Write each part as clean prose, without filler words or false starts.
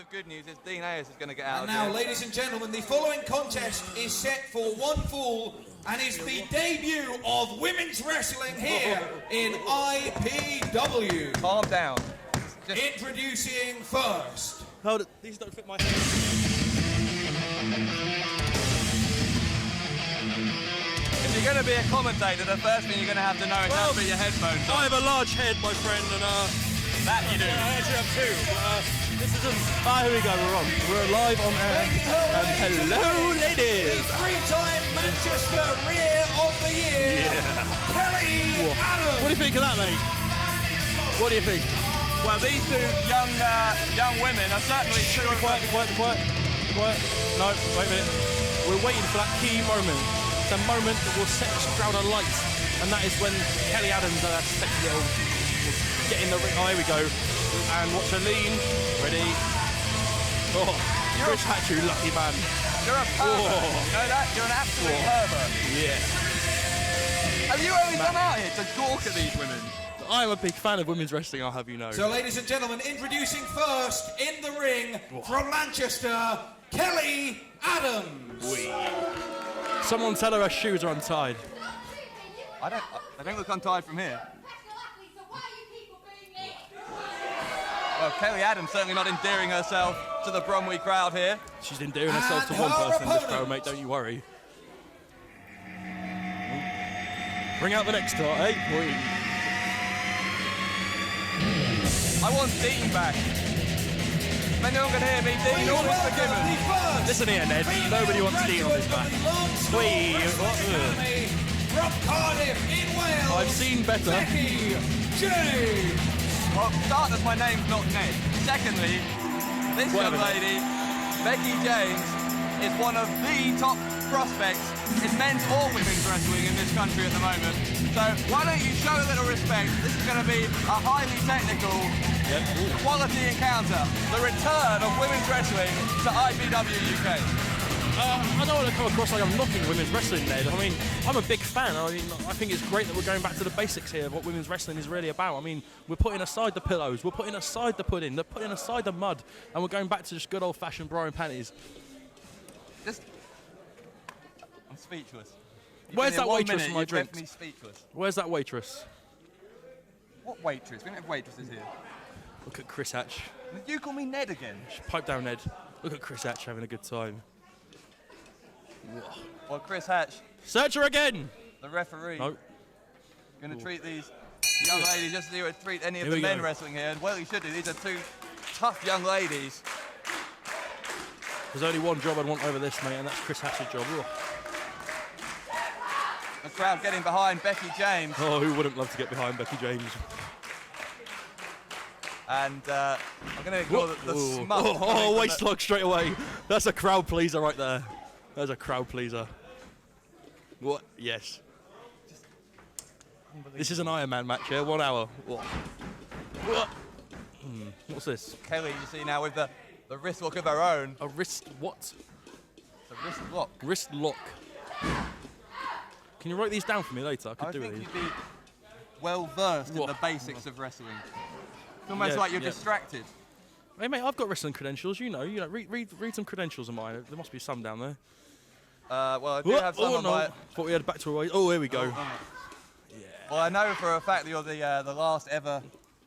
of good news is Dean Ayers is going to get out And of now, here. ladies and gentlemen, the following contest is set for one fall and is the debut of women's wrestling here in IPW. Calm down. Introducing first. Hold it. These don't fit my head. If you're going to be a commentator, the first thing you're going to have to know is how to put your headphones on. I have a large head, my friend, and that you do. I actually have two. This isn't. Here we go. We're on. We're live on air. And hello, ladies. The three-time Manchester Rear of the Year, Kelly Adams. What do you think of that, mate? What do you think? Well, these two young women are certainly two. Quiet. No, wait a minute. We're waiting for that key moment. It's a moment that will set this crowd alight, and that is when Kelly Adams, sexy little, will get in the ring. Oh, here we go. And watch her lean. Ready? Oh, Chris Hatch, you lucky man. You're a pervert. You know that? You're an absolute pervert. Yeah. Have you only come out here to gawk at these women? I'm a big fan of women's wrestling, I'll have you know. So, ladies and gentlemen, introducing first in the ring from Manchester, Kelly Adams. Someone tell her shoes are untied. I don't look untied from here. Well, Kelly Adams certainly not endearing herself to the Bromley crowd here. She's endearing herself to one person in this crowd, mate, don't you worry. Bring out the next star, eh? I want Dean back. If anyone can hear me, Dean, all is forgiven. Listen here, Ned. Nobody wants Dean on his back. From Cardiff in Wales, I've seen better. Becky James. Well, starters, my name's not Ned. Secondly, this young lady, Becky James, is one of the top prospects in men's or women's wrestling in this country at the moment. So why don't you show a little respect? This is going to be a highly technical, quality encounter. The return of women's wrestling to IPW UK. I don't want to come across like I'm knocking women's wrestling, Ned. I mean, I'm a big fan. I mean, I think it's great that we're going back to the basics here of what women's wrestling is really about. I mean, we're putting aside the pillows, we're putting aside the pudding, they're putting aside the mud, and we're going back to just good old-fashioned bra and panties. I'm speechless. Where's that waitress for my drinks? drinks? Left me speechless. Where's that waitress? What waitress? We don't have waitresses here. Look at Chris Hatch. You call me Ned again? Pipe down, Ned. Look at Chris Hatch having a good time. Well, Chris Hatch. Search her again! The referee. No. Going to treat these young ladies just as he would treat any of the men wrestling here. And well, he should do. These are two tough young ladies. There's only one job I'd want over this, mate, and that's Chris Hatch's job. Ugh. The crowd getting behind Becky James. Oh, who wouldn't love to get behind Becky James? And I'm going to ignore the smut. Oh, waist lock straight away. That's a crowd pleaser right there. That's a crowd pleaser. What? Yes. This is an Iron Man match here, 1 hour. What? What's this? Kelly, you see now with the wrist lock of her own. A wrist what? It's a wrist lock. Wrist lock. Can you write these down for me later? I could do think these. you'd be well versed in the basics of wrestling. It's almost like you're distracted. Hey mate, I've got wrestling credentials. You know. Read some credentials of mine. There must be some down there. Well, I do have some on my. Thought we had back to a way. Oh, here we go. Yeah. Well, I know for a fact that you're the last ever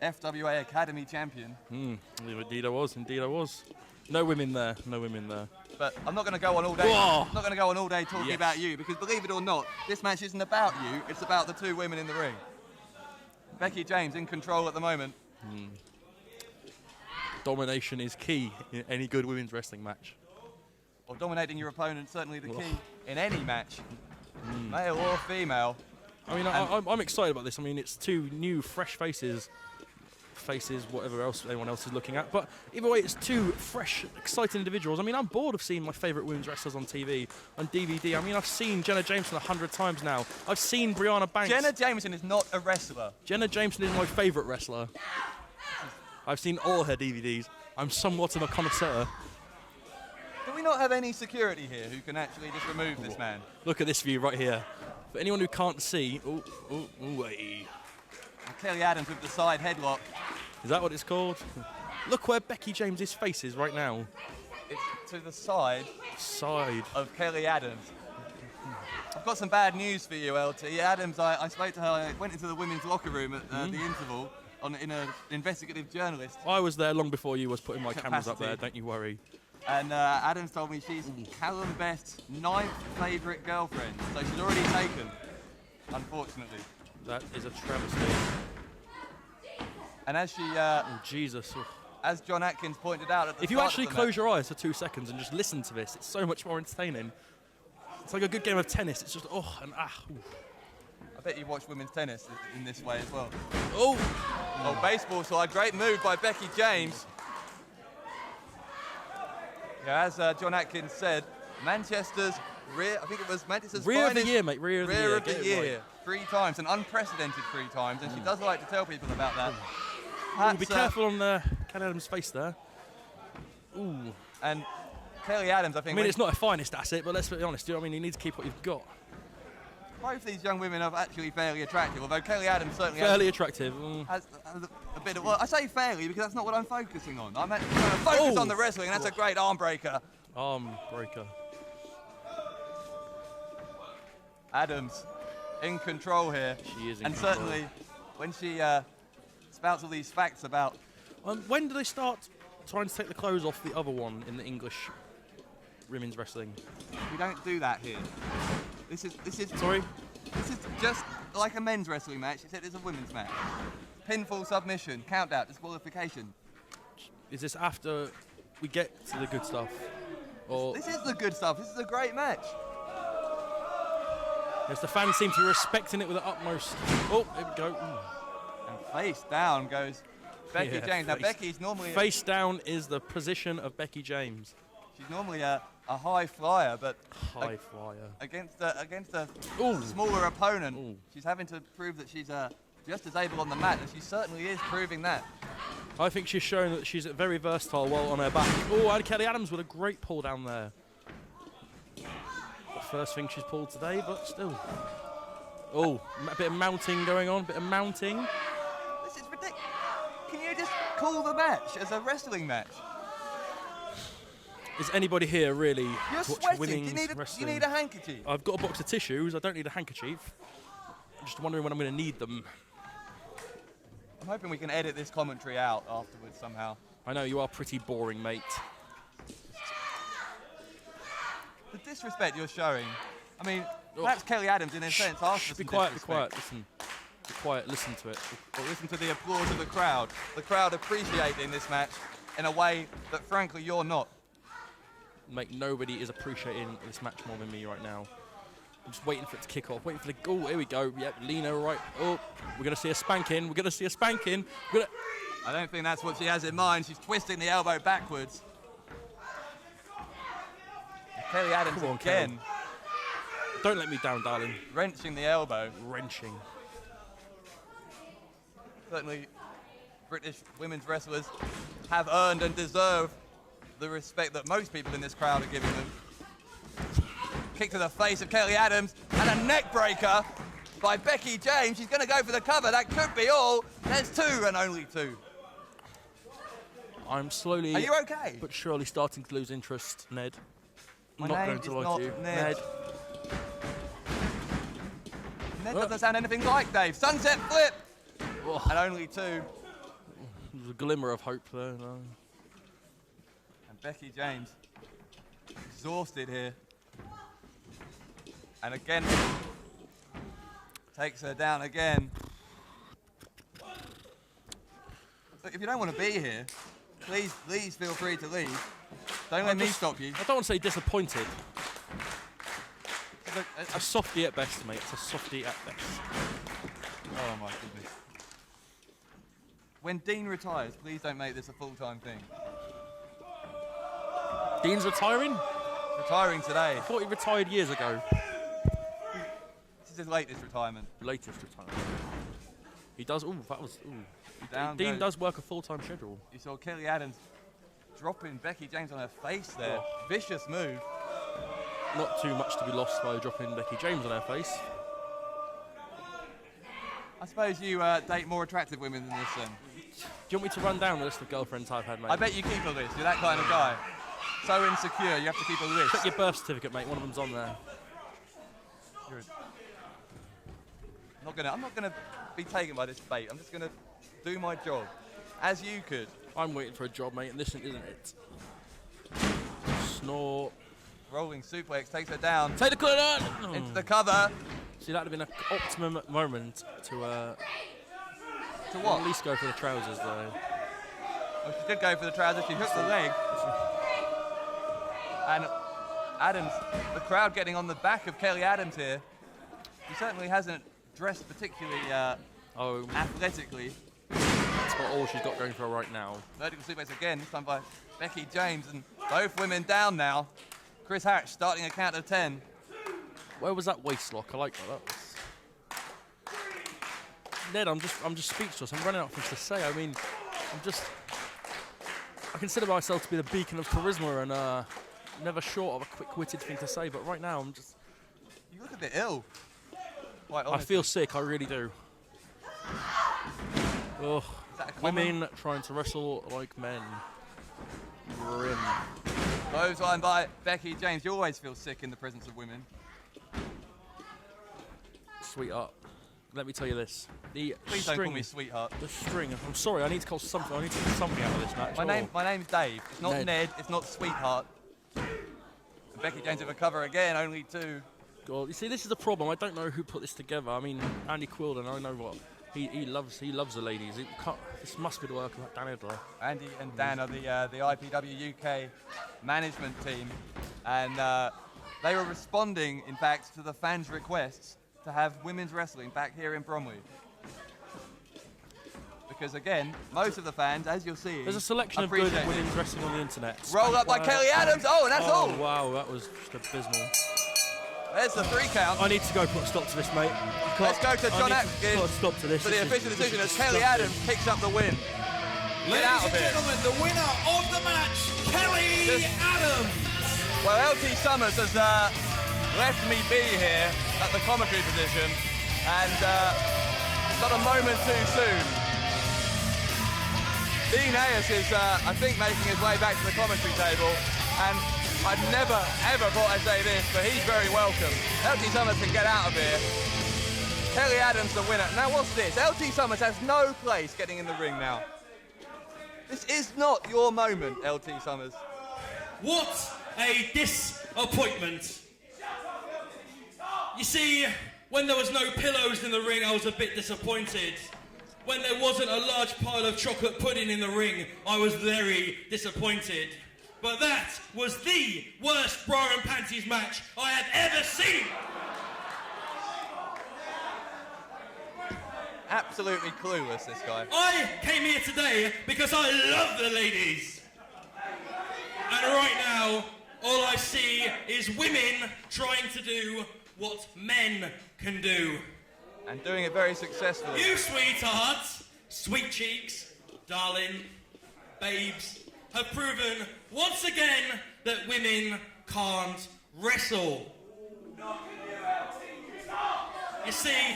FWA Academy champion. Indeed I was. Indeed I was. No women there. No women there. But I'm not going to go on all day. Whoa. I'm not going to go on all day talking about you because, believe it or not, this match isn't about you. It's about the two women in the ring. Becky James in control at the moment. Domination is key in any good women's wrestling match. Well, dominating your opponent certainly the key in any match, male or female. I mean, I'm excited about this. I mean, it's two new, fresh faces, whatever else anyone else is looking at. But either way, it's two fresh, exciting individuals. I mean, I'm bored of seeing my favourite women's wrestlers on TV, on DVD. I mean, I've seen Jenna Jameson 100 times now. I've seen Brianna Banks. Jenna Jameson is not a wrestler. Jenna Jameson is my favourite wrestler. I've seen all her DVDs. I'm somewhat of a connoisseur. Do we not have any security here who can actually just remove this man? Look at this view right here. For anyone who can't see, Kelly Adams with the side headlock. Is that what it's called? Look where Becky James's face is right now. It's to the side Side. of Kelly Adams. I've got some bad news for you, LT. Adams, I spoke to her, I went into the women's locker room at the interval in an investigative journalist. I was there long before you was putting my cameras up Capacity. there, don't you worry. And Adams told me she's Callum Best's 9th favourite girlfriend, so she's already taken, unfortunately. That is a travesty. And as she, Oh, Jesus. Oh. as John Atkins pointed out at the If you start actually of the close match, your eyes for 2 seconds and just listen to this, it's so much more entertaining. It's like a good game of tennis. It's just, oh, and ah. Ooh. I bet you watch women's tennis in this way as well. Oh! Oh, baseball side, great move by Becky James. Yeah, as John Atkins said, Manchester's rear, I think it was Manchester's Rear of the finest year, mate. Rear of the year. of the Get it year. right. 3 times, and unprecedented 3 times, and she does like to tell people about that. Ooh, be careful on Kelly Adams' face there. Ooh. And Kelly Adams, I think. I mean, it's not a finest asset, but let's be honest. You know what I mean? You need to keep what you've got. Both these young women are actually fairly attractive, although Kelly Adams certainly Fairly attractive. has a bit of. Well, I say fairly because that's not what I'm focusing on. I'm actually trying to focus on the wrestling, and that's a great arm breaker. Arm breaker. Adams in control here. She is in and control. certainly when she spouts all these facts about. When do they start trying to take the clothes off the other one in the English women's wrestling? We don't do that here. This is Sorry? This is just like a men's wrestling match, except it's a women's match. Pinfall, submission, countdown, disqualification. Is this after we get to the good stuff? Or This is the good stuff. This is a great match. yes, the fans seem to be respecting it with the utmost. Oh, here we go. Ooh. And face down goes Becky Yeah, James. Now face- Becky's normally Face down is the position of Becky James. she's normally a high flyer, but High flyer. against a Ooh. smaller opponent, Ooh. she's having to prove that she's just as able on the mat, and she certainly is proving that. I think she's shown that she's very versatile while on her back. Oh, and Kelly Adams with a great pull down there. The first thing she's pulled today, but still. Oh, a bit of mounting going on, bit of mounting. This is ridiculous. Can you just call the match as a wrestling match? Is anybody here really You're to watch sweating. women's You wrestling? need a handkerchief. I've got a box of tissues. I don't need a handkerchief. I'm just wondering when I'm going to need them. I'm hoping we can edit this commentary out afterwards somehow. I know you are pretty boring, mate. The disrespect you're showing. I mean, Oh. perhaps Kelly Adams, in a sense, asked for Be some quiet, be disrespect. quiet. Listen. Be quiet. Listen to it. But listen to the applause of the crowd. The crowd appreciating this match in a way that, frankly, you're not. Mate, nobody is appreciating this match more than me right now. I'm just waiting for it to kick off. Waiting for the goal. Here we go. Yep, Lena right. Oh, we're going to see a spanking. We're going to see a spanking. I don't think that's what she has in mind. She's twisting the elbow backwards. And Kelly Adams Come on, again, Don't let me down, darling. wrenching the elbow. Wrenching. Certainly, British women's wrestlers have earned and deserve the respect that most people in this crowd are giving them. Kick to the face of Kelly Adams and a neck breaker by Becky James. She's going to go for the cover. That could be all. There's 2 and only 2. I'm slowly Are you okay? but surely starting to lose interest, Ned. My Not name going to is lie not to you. Ned. Ned doesn't sound anything like Dave. Sunset flip Oh, and only 2. there's a glimmer of hope there. No. And Becky James exhausted here. And again, takes her down again. Look, if you don't want to be here, please feel free to leave. Don't let me stop you. I don't want to say disappointed. Look, It's a softie at best, mate. It's a softie at best. oh my goodness. When Dean retires, please don't make this a full-time thing. Dean's retiring? Retiring today. I thought he retired years ago. This is his latest retirement. Latest retirement. He does. Ooh, that was. Ooh. Down Dean goes- does work a full-time schedule. You saw Kelly Adams dropping Becky James on her face there. Vicious move. Not too much to be lost by dropping Becky James on her face. I suppose you date more attractive women than this then. you want me to run down the list of girlfriends I've had, mate? I bet you keep a list. You're that kind of guy. So insecure, you have to keep a list. Check your birth certificate, mate. One of them's on there. I'm not gonna be taken by this bait. I'm just gonna do my job, as you could. I'm waiting for a job, mate, and this isn't it. Snort. Rolling suplex takes her down. Take the corner! Into the cover. See, that'd have been an optimum moment to what? At least go for the trousers, though. Well, she did go for the trousers. She hooked the leg. And Adams, the crowd getting on the back of Kelly Adams here. He certainly hasn't dressed particularly athletically. That's about all she's got going for her right now. Vertical suplex again, this time by Becky James, and both women down now. Chris Hatch starting a count of 10. Where was that waist lock? I like that. Ned, I'm just speechless. I'm running out of things to say. I mean, I consider myself to be the beacon of charisma and never short of a quick-witted thing to say. But right now, I'm just. You look a bit ill. Quite I feel sick. I really do. Ugh. Women trying to wrestle like men. Grim. Clothesline by Becky James. You always feel sick in the presence of women. Sweetheart, let me tell you this. Please don't call me sweetheart. The string. I'm sorry. I need to call something. I need to get something out of this match. My name's Dave. It's not Ned. It's not sweetheart. And Becky James with a cover again. Only 2. God, you see, this is the problem. I don't know who put this together. I mean, Andy Quilden. I know what he loves the ladies. This must be the work of Dan Idler. Andy and Dan are the IPW UK management team, and they were responding, in fact, to the fans' requests to have women's wrestling back here in Bromley. Because again, most of the fans, as you'll see, there's a selection of good women's wrestling on the internet. Roll up by Kelly Adams. Oh, and that's all. Wow, that was just abysmal. There's the 3 count. I need to go put a stop to this, mate. Let's go to John Atkins put a stop to this. for the official decision as Kelly Adams picks up the win. Ladies and gentlemen, the winner of the match, Kelly Adams. Well, LT Summers has left me be here at the commentary position, and not a moment too soon. Dean Ayers is, I think, making his way back to the commentary table, and I'd never, ever thought I'd say this, but he's very welcome. LT Summers can get out of here. Kelly Adams the winner. Now what's this? LT Summers has no place getting in the ring now. This is not your moment, LT Summers. What a disappointment. You see, when there was no pillows in the ring, I was a bit disappointed. When there wasn't a large pile of chocolate pudding in the ring, I was very disappointed. But that was the worst bra and panties match I have ever seen. Absolutely clueless, this guy. I came here today because I love the ladies. And right now, all I see is women trying to do what men can do. And doing it very successfully. You sweethearts, sweet cheeks, darling, babes, have proven once again that women can't wrestle. You see,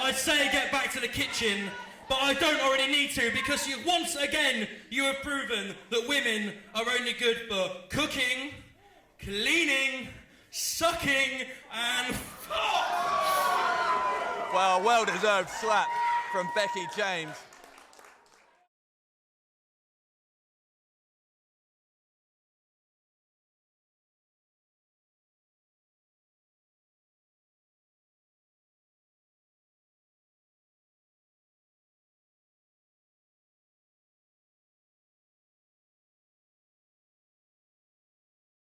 I'd say get back to the kitchen, but I don't already need to, because once again you have proven that women are only good for cooking, cleaning, sucking, and Well, a well-deserved slap from Becky James.